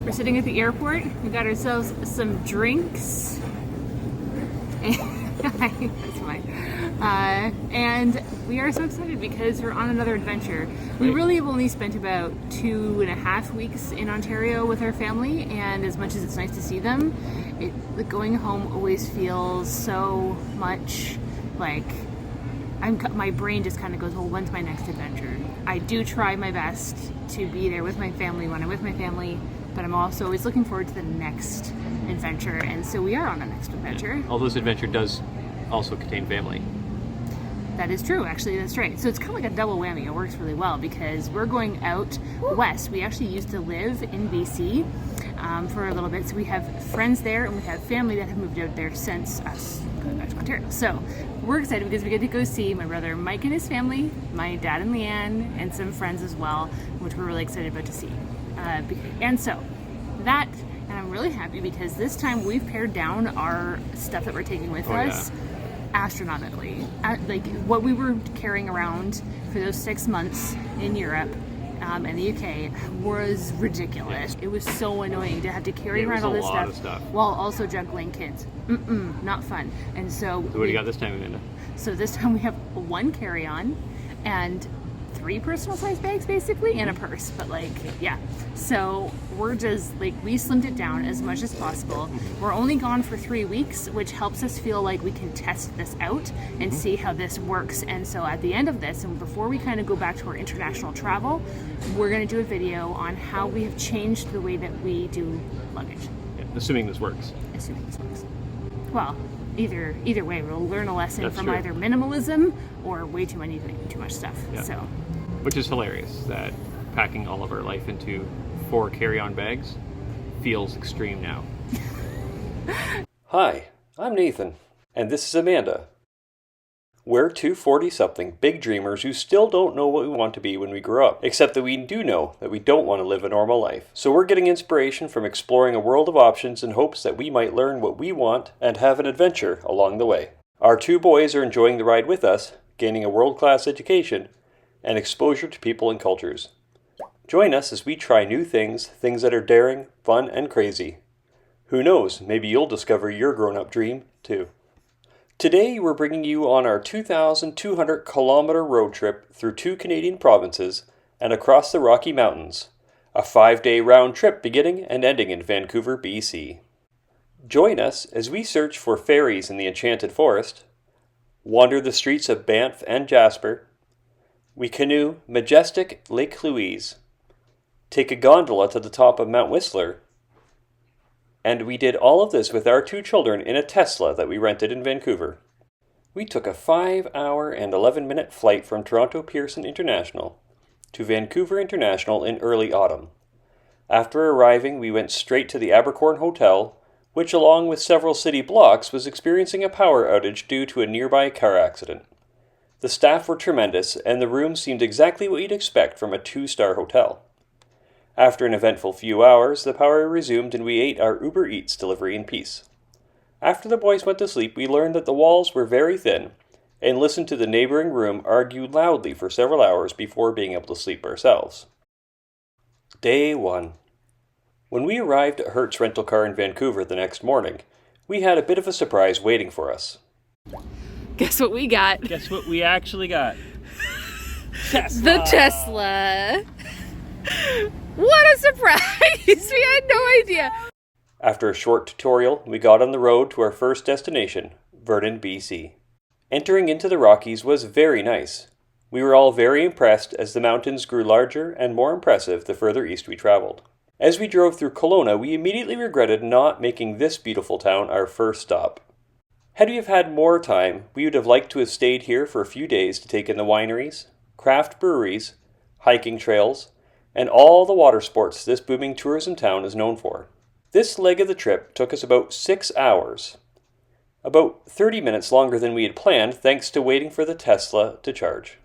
We're sitting at the airport. We got ourselves some drinks. That's fine. And we are so excited because we're on another adventure. We really have only spent about 2.5 weeks in Ontario with our family, and as much as it's nice to see them, going home always feels so much like my brain just kind of goes, well, when's my next adventure? I do try my best to be there with my family when I'm with my family, but I'm also always looking forward to the next adventure, and so we are on the next adventure. Yeah. Although this adventure does also contain family. That is true, actually, that's right. So it's kind of like a double whammy. It works really well because we're going out west. We actually used to live in BC for a little bit, so we have friends there and we have family that have moved out there since us going back to Ontario. So we're excited because we get to go see my brother Mike and his family, my dad and Leanne, and some friends as well, which we're really excited about to see. And so that, and I'm really happy because this time we've pared down our stuff that we're taking with us astronomically. Like what we were carrying around for those 6 months in Europe and the UK was ridiculous. It was so annoying to have to carry around all this stuff while also juggling kids. Not fun. And so what do you got this time, Amanda? So this time we have one carry-on and 3 personal size bags basically and a purse, but so we're just we slimmed it down as much as possible. We're only gone for 3 weeks, which helps us feel like we can test this out and see how this works. And so at the end of this, and before we kind of go back to our international travel, we're going to do a video on how we have changed the way that we do luggage. Assuming this works. Well, either way, we'll learn a lesson That's from true. Either minimalism or way too much stuff. Yeah. So, which is hilarious that packing all of our life into 4 carry-on bags feels extreme now. Hi, I'm Nathan, and this is Amanda. We're two 40-something big dreamers who still don't know what we want to be when we grow up, except that we do know that we don't want to live a normal life. So we're getting inspiration from exploring a world of options in hopes that we might learn what we want and have an adventure along the way. Our 2 boys are enjoying the ride with us, gaining a world-class education and exposure to people and cultures. Join us as we try new things that are daring, fun, and crazy. Who knows, maybe you'll discover your grown-up dream, too. Today, we're bringing you on our 2,200-kilometer road trip through 2 Canadian provinces and across the Rocky Mountains, a 5-day round trip beginning and ending in Vancouver, BC. Join us as we search for fairies in the Enchanted Forest, wander the streets of Banff and Jasper, we canoe majestic Lake Louise, take a gondola to the top of Mount Whistler, and we did all of this with our 2 children in a Tesla that we rented in Vancouver. We took a 5-hour and 11-minute flight from Toronto Pearson International to Vancouver International in early autumn. After arriving, we went straight to the Abercorn Hotel, which along with several city blocks was experiencing a power outage due to a nearby car accident. The staff were tremendous, and the rooms seemed exactly what you'd expect from a 2-star hotel. After an eventful few hours, the power resumed and we ate our Uber Eats delivery in peace. After the boys went to sleep, we learned that the walls were very thin and listened to the neighboring room argue loudly for several hours before being able to sleep ourselves. Day 1. When we arrived at Hertz Rental Car in Vancouver the next morning, we had a bit of a surprise waiting for us. guess what we got? Guess what we actually got? Tesla! The Tesla! What a surprise! We had no idea. After a short tutorial, we got on the road to our first destination, Vernon, BC. Entering into the Rockies was very nice. We were all very impressed as the mountains grew larger and more impressive the further east we traveled. As we drove through Kelowna, we immediately regretted not making this beautiful town our first stop. Had we have had more time, we would have liked to have stayed here for a few days to take in the wineries, craft breweries, hiking trails, and all the water sports this booming tourism town is known for. This leg of the trip took us about 6 hours, about 30 minutes longer than we had planned thanks to waiting for the Tesla to charge.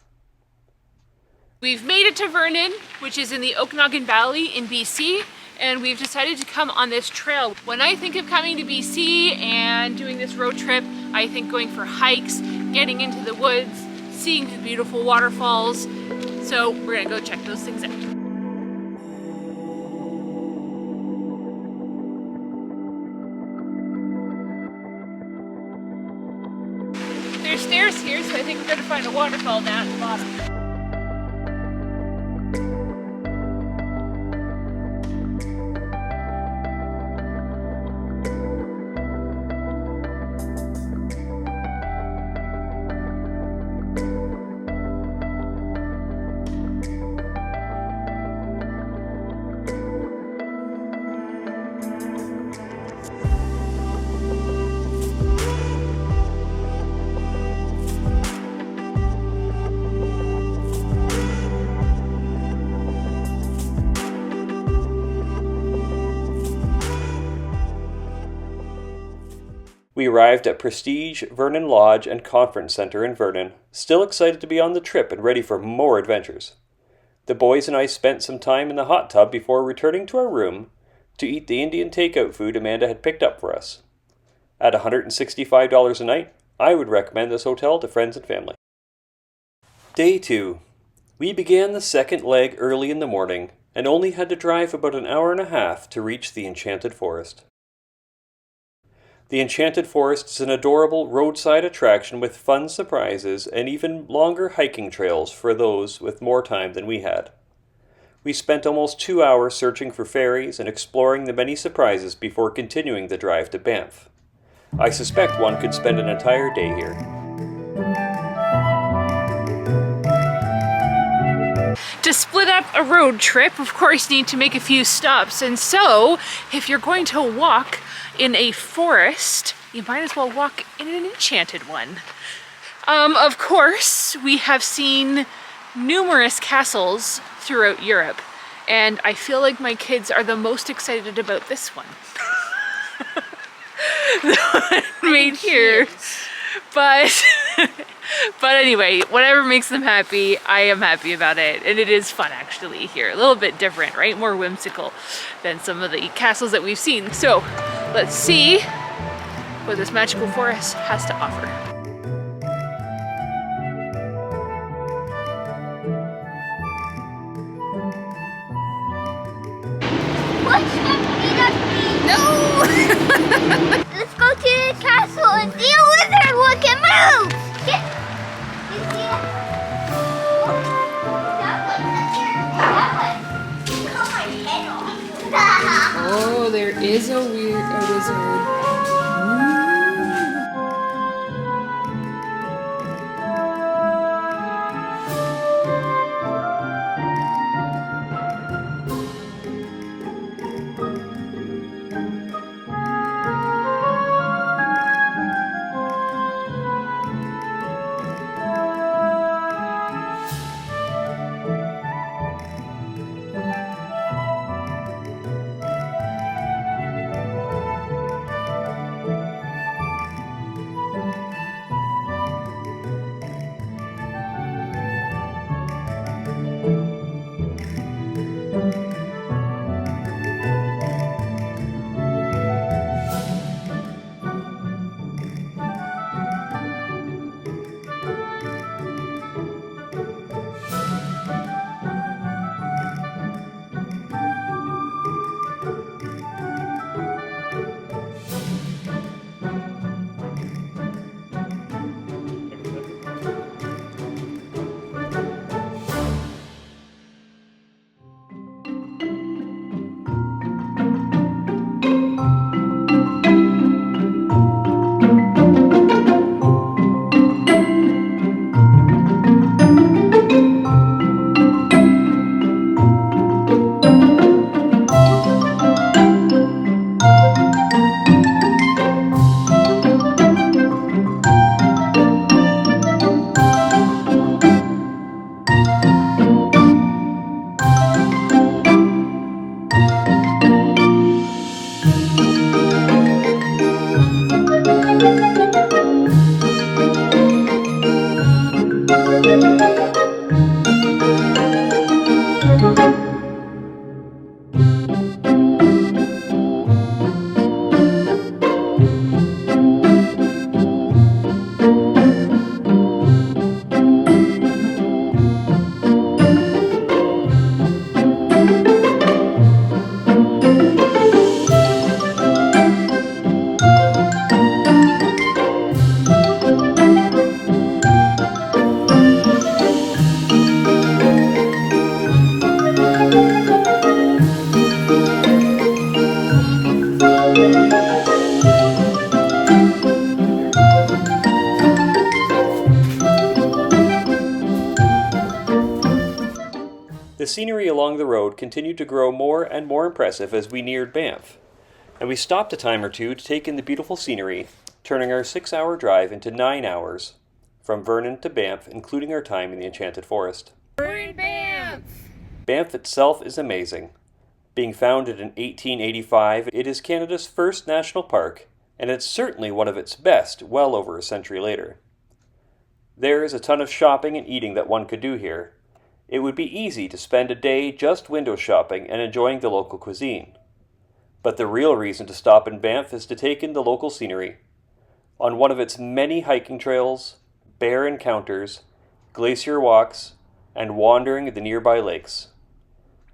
We've made it to Vernon, which is in the Okanagan Valley in BC, and we've decided to come on this trail. When I think of coming to BC and doing this road trip, I think going for hikes, getting into the woods, seeing the beautiful waterfalls. So we're gonna go check those things out. there's stairs here, so I think we're gonna find a waterfall down at the bottom. We arrived at Prestige Vernon Lodge and Conference Center in Vernon, still excited to be on the trip and ready for more adventures. The boys and I spent some time in the hot tub before returning to our room to eat the Indian takeout food Amanda had picked up for us. At $165 a night, I would recommend this hotel to friends and family. Day 2. We began the second leg early in the morning and only had to drive about an hour and a half to reach the Enchanted Forest. The Enchanted Forest is an adorable roadside attraction with fun surprises and even longer hiking trails for those with more time than we had. We spent almost 2 hours searching for ferries and exploring the many surprises before continuing the drive to Banff. I suspect one could spend an entire day here. To split up a road trip, of course, you need to make a few stops. And so, if you're going to walk in a forest, you might as well walk in an enchanted one. Of course, we have seen numerous castles throughout Europe, and I feel like my kids are the most excited about this one. The one made here. But anyway, whatever makes them happy, I am happy about it. And it is fun actually here. A little bit different, right? More whimsical than some of the castles that we've seen. So let's see what this magical forest has to offer. No! Let's go to the castle and see a wizard who can move! Get! You see it? That one. Cut my head off. Oh, there is a wizard. The scenery along the road continued to grow more and more impressive as we neared Banff, and we stopped a time or two to take in the beautiful scenery, turning our 6-hour drive into 9 hours from Vernon to Banff, including our time in the Enchanted Forest. We're in Banff! Banff itself is amazing. Being founded in 1885, it is Canada's first national park, and it's certainly one of its best well over a century later. There is a ton of shopping and eating that one could do here. It would be easy to spend a day just window shopping and enjoying the local cuisine. But the real reason to stop in Banff is to take in the local scenery. On one of its many hiking trails, bear encounters, glacier walks, and wandering the nearby lakes.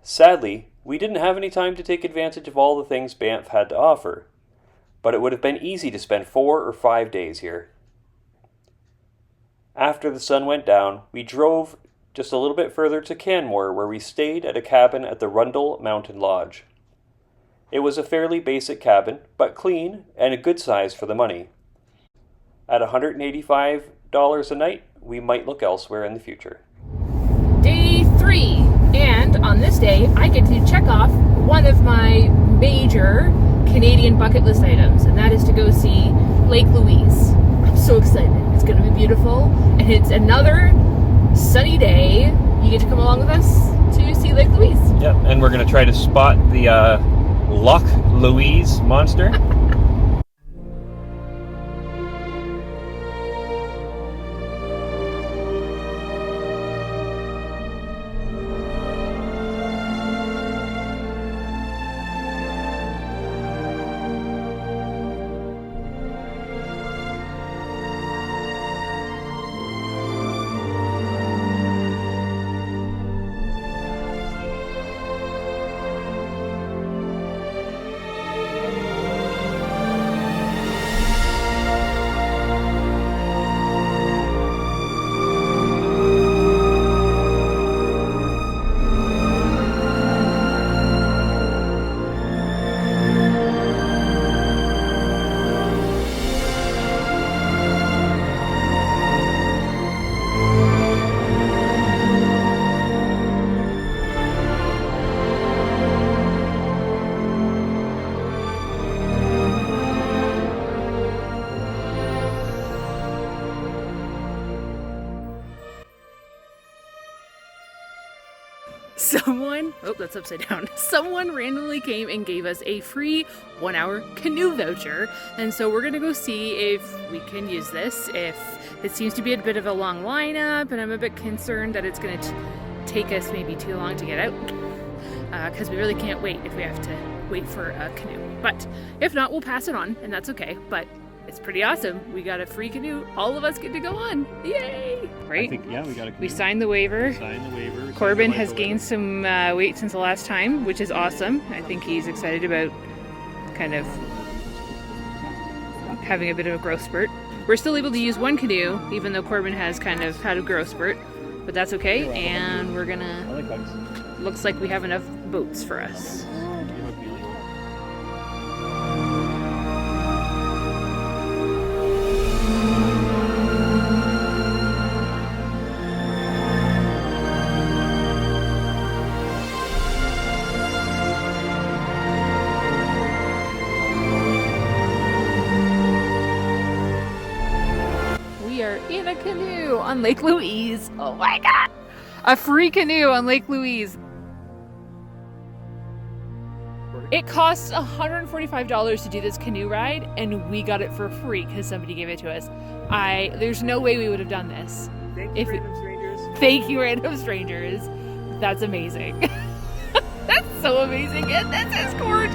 Sadly, we didn't have any time to take advantage of all the things Banff had to offer, but it would have been easy to spend 4 or 5 days here. After the sun went down, we drove just a little bit further to Canmore, where we stayed at a cabin at the Rundle Mountain Lodge. It was a fairly basic cabin, but clean and a good size for the money. At $185 a night, we might look elsewhere in the future. Day 3, and on this day, I get to check off one of my major Canadian bucket list items, and that is to go see Lake Louise. I'm so excited. It's going to be beautiful, and it's another sunny day. You get to come along with us to see Lake Louise. Yep, and we're going to try to spot the Loch Louise monster. That's upside down. Someone randomly came and gave us a free 1-hour canoe voucher, and so we're gonna go see if we can use this. If it seems to be a bit of a long lineup, and I'm a bit concerned that it's gonna take us maybe too long to get out, because we really can't wait if we have to wait for a canoe. But if not, we'll pass it on, and that's okay. But it's pretty awesome. We got a free canoe. All of us get to go on. Yay! Right? I think, yeah, we got a canoe. We signed the waiver. Corbin has gained some weight since the last time, which is awesome. I think he's excited about kind of having a bit of a growth spurt. We're still able to use one canoe, even though Corbin has kind of had a growth spurt, but that's okay. And we're gonna, looks like we have enough boats for us. In a canoe on Lake Louise. Oh my god! A free canoe on Lake Louise. It costs $145 to do this canoe ride, and we got it for free because somebody gave it to us. There's no way we would have done this. Thank you, random strangers. Thank you, random strangers. That's amazing. That's so amazing. And that's escort.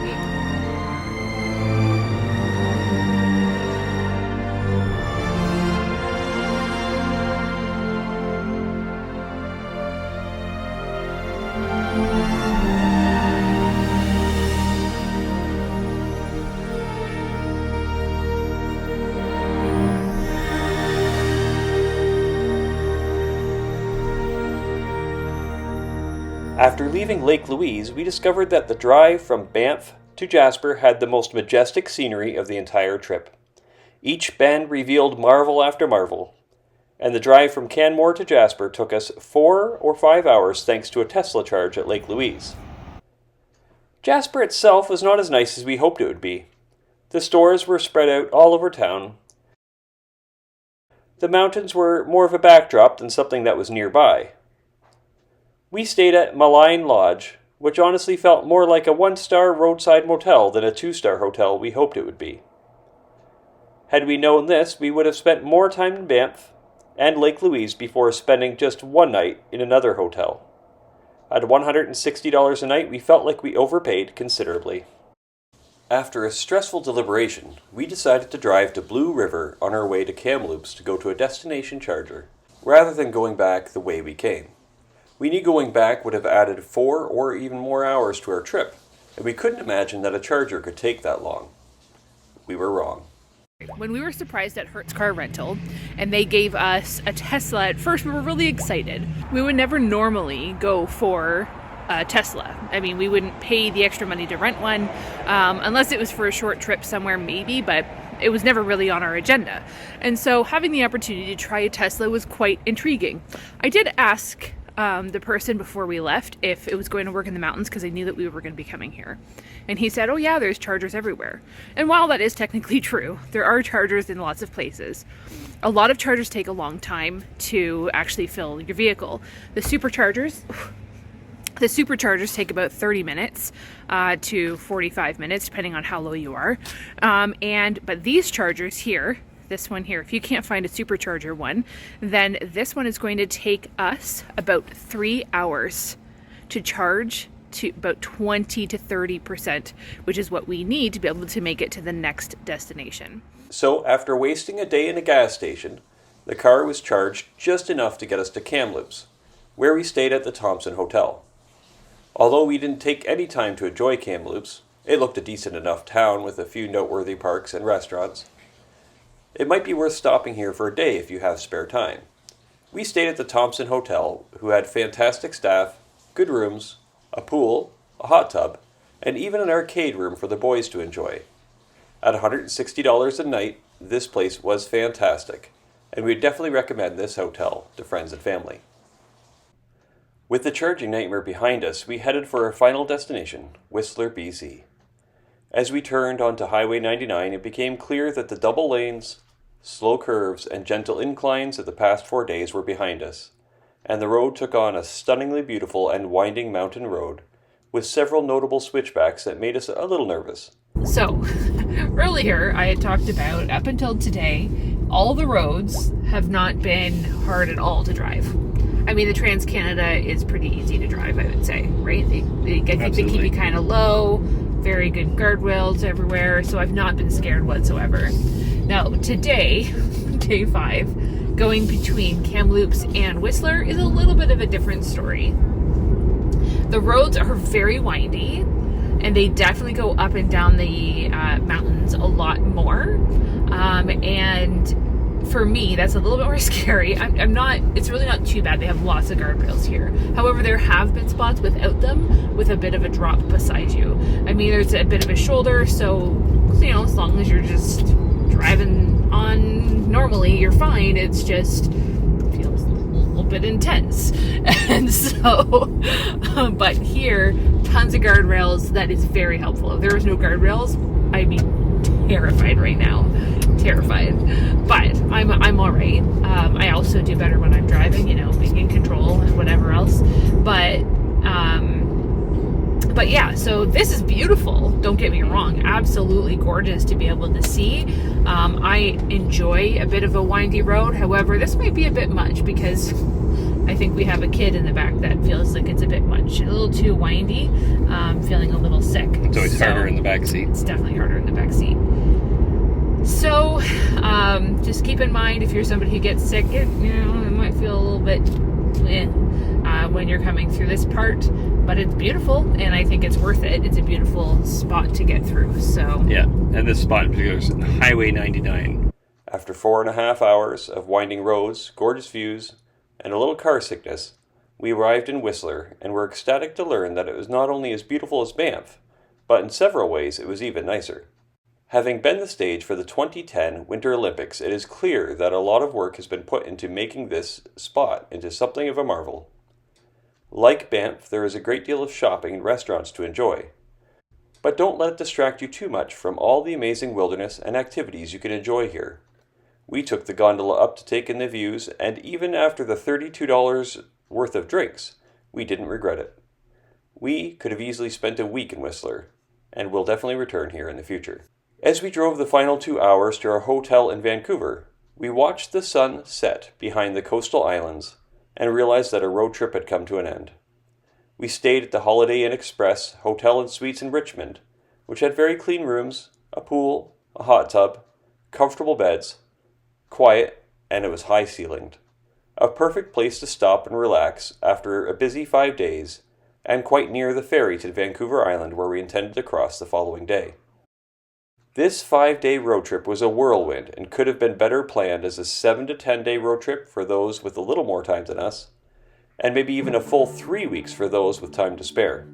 After leaving Lake Louise, we discovered that the drive from Banff to Jasper had the most majestic scenery of the entire trip. Each bend revealed marvel after marvel, and the drive from Canmore to Jasper took us 4 or 5 hours thanks to a Tesla charge at Lake Louise. Jasper itself was not as nice as we hoped it would be. The stores were spread out all over town. The mountains were more of a backdrop than something that was nearby. We stayed at Malign Lodge, which honestly felt more like a 1-star roadside motel than a 2-star hotel we hoped it would be. Had we known this, we would have spent more time in Banff and Lake Louise before spending just one night in another hotel. At $160 a night, we felt like we overpaid considerably. After a stressful deliberation, we decided to drive to Blue River on our way to Kamloops to go to a destination charger, rather than going back the way we came. We knew going back would have added 4 or even more hours to our trip, and we couldn't imagine that a charger could take that long. We were wrong. When we were surprised at Hertz Car Rental and they gave us a Tesla, at first we were really excited. We would never normally go for a Tesla. I mean, we wouldn't pay the extra money to rent one unless it was for a short trip somewhere maybe, but it was never really on our agenda. And so having the opportunity to try a Tesla was quite intriguing. I did ask the person before we left if it was going to work in the mountains because I knew that we were going to be coming here. And he said, oh yeah, there's chargers everywhere. And while that is technically true, there are chargers in lots of places. A lot of chargers take a long time to actually fill your vehicle. The superchargers take about 30 minutes to 45 minutes, depending on how low you are. But these chargers here, this one here, if you can't find a supercharger one, then this one is going to take us about 3 hours to charge to about 20 to 30%, which is what we need to be able to make it to the next destination. So after wasting a day in a gas station, the car was charged just enough to get us to Kamloops, where we stayed at the Thompson Hotel. Although we didn't take any time to enjoy Kamloops, it looked a decent enough town with a few noteworthy parks and restaurants. It might be worth stopping here for a day if you have spare time. We stayed at the Thompson Hotel, who had fantastic staff, good rooms, a pool, a hot tub, and even an arcade room for the boys to enjoy. At $160 a night, this place was fantastic, and we definitely recommend this hotel to friends and family. With the charging nightmare behind us, we headed for our final destination, Whistler, BC. As we turned onto Highway 99, it became clear that the double lanes, slow curves, and gentle inclines of the past 4 days were behind us, and the road took on a stunningly beautiful and winding mountain road with several notable switchbacks that made us a little nervous. So, earlier I had talked about, up until today, all the roads have not been hard at all to drive. I mean, the Trans-Canada is pretty easy to drive, I would say, right? I think they keep you kind of low, very good guardrails everywhere, so I've not been scared whatsoever. Now, today, day 5, going between Kamloops and Whistler is a little bit of a different story. The roads are very windy, and they definitely go up and down the mountains a lot more. And for me, that's a little bit more scary. It's really not too bad. They have lots of guardrails here. However, there have been spots without them with a bit of a drop beside you. I mean, there's a bit of a shoulder, so, as long as you're just driving on normally, you're fine. It's just feels a little bit intense. And so, but here, tons of guardrails. That is very helpful. If there was no guardrails, I'd be terrified right now. Terrified. But I'm all right. I also do better when I'm driving, being in control and whatever else. But yeah, so this is beautiful. Don't get me wrong. Absolutely gorgeous to be able to see. I enjoy a bit of a windy road. However, this might be a bit much because I think we have a kid in the back that feels like it's a bit much. A little too windy. Feeling a little sick. It's always harder in the back seat. It's definitely harder in the back seat. So, just keep in mind if you're somebody who gets sick, it might feel a little bit when you're coming through this part, but it's beautiful, and I think it's worth it. It's a beautiful spot to get through, so. Yeah, and this spot in particular is Highway 99. After 4.5 hours of winding roads, gorgeous views, and a little car sickness, we arrived in Whistler and were ecstatic to learn that it was not only as beautiful as Banff, but in several ways it was even nicer. Having been the stage for the 2010 Winter Olympics, it is clear that a lot of work has been put into making this spot into something of a marvel. Like Banff, there is a great deal of shopping and restaurants to enjoy. But don't let it distract you too much from all the amazing wilderness and activities you can enjoy here. We took the gondola up to take in the views, and even after the $32 worth of drinks, we didn't regret it. We could have easily spent a week in Whistler, and will definitely return here in the future. As we drove the final 2 hours to our hotel in Vancouver, we watched the sun set behind the coastal islands and realized that our road trip had come to an end. We stayed at the Holiday Inn Express Hotel and Suites in Richmond, which had very clean rooms, a pool, a hot tub, comfortable beds, quiet, and it was high-ceilinged. A perfect place to stop and relax after a busy 5 days, and quite near the ferry to Vancouver Island where we intended to cross the following day. This 5-day road trip was a whirlwind and could have been better planned as a 7 to 10 day road trip for those with a little more time than us, and maybe even a full 3 weeks for those with time to spare.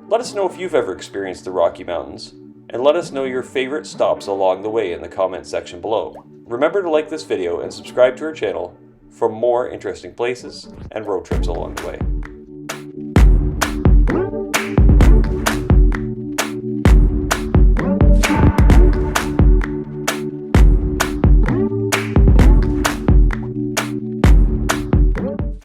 Let us know if you've ever experienced the Rocky Mountains, and let us know your favorite stops along the way in the comments section below. Remember to like this video and subscribe to our channel for more interesting places and road trips along the way.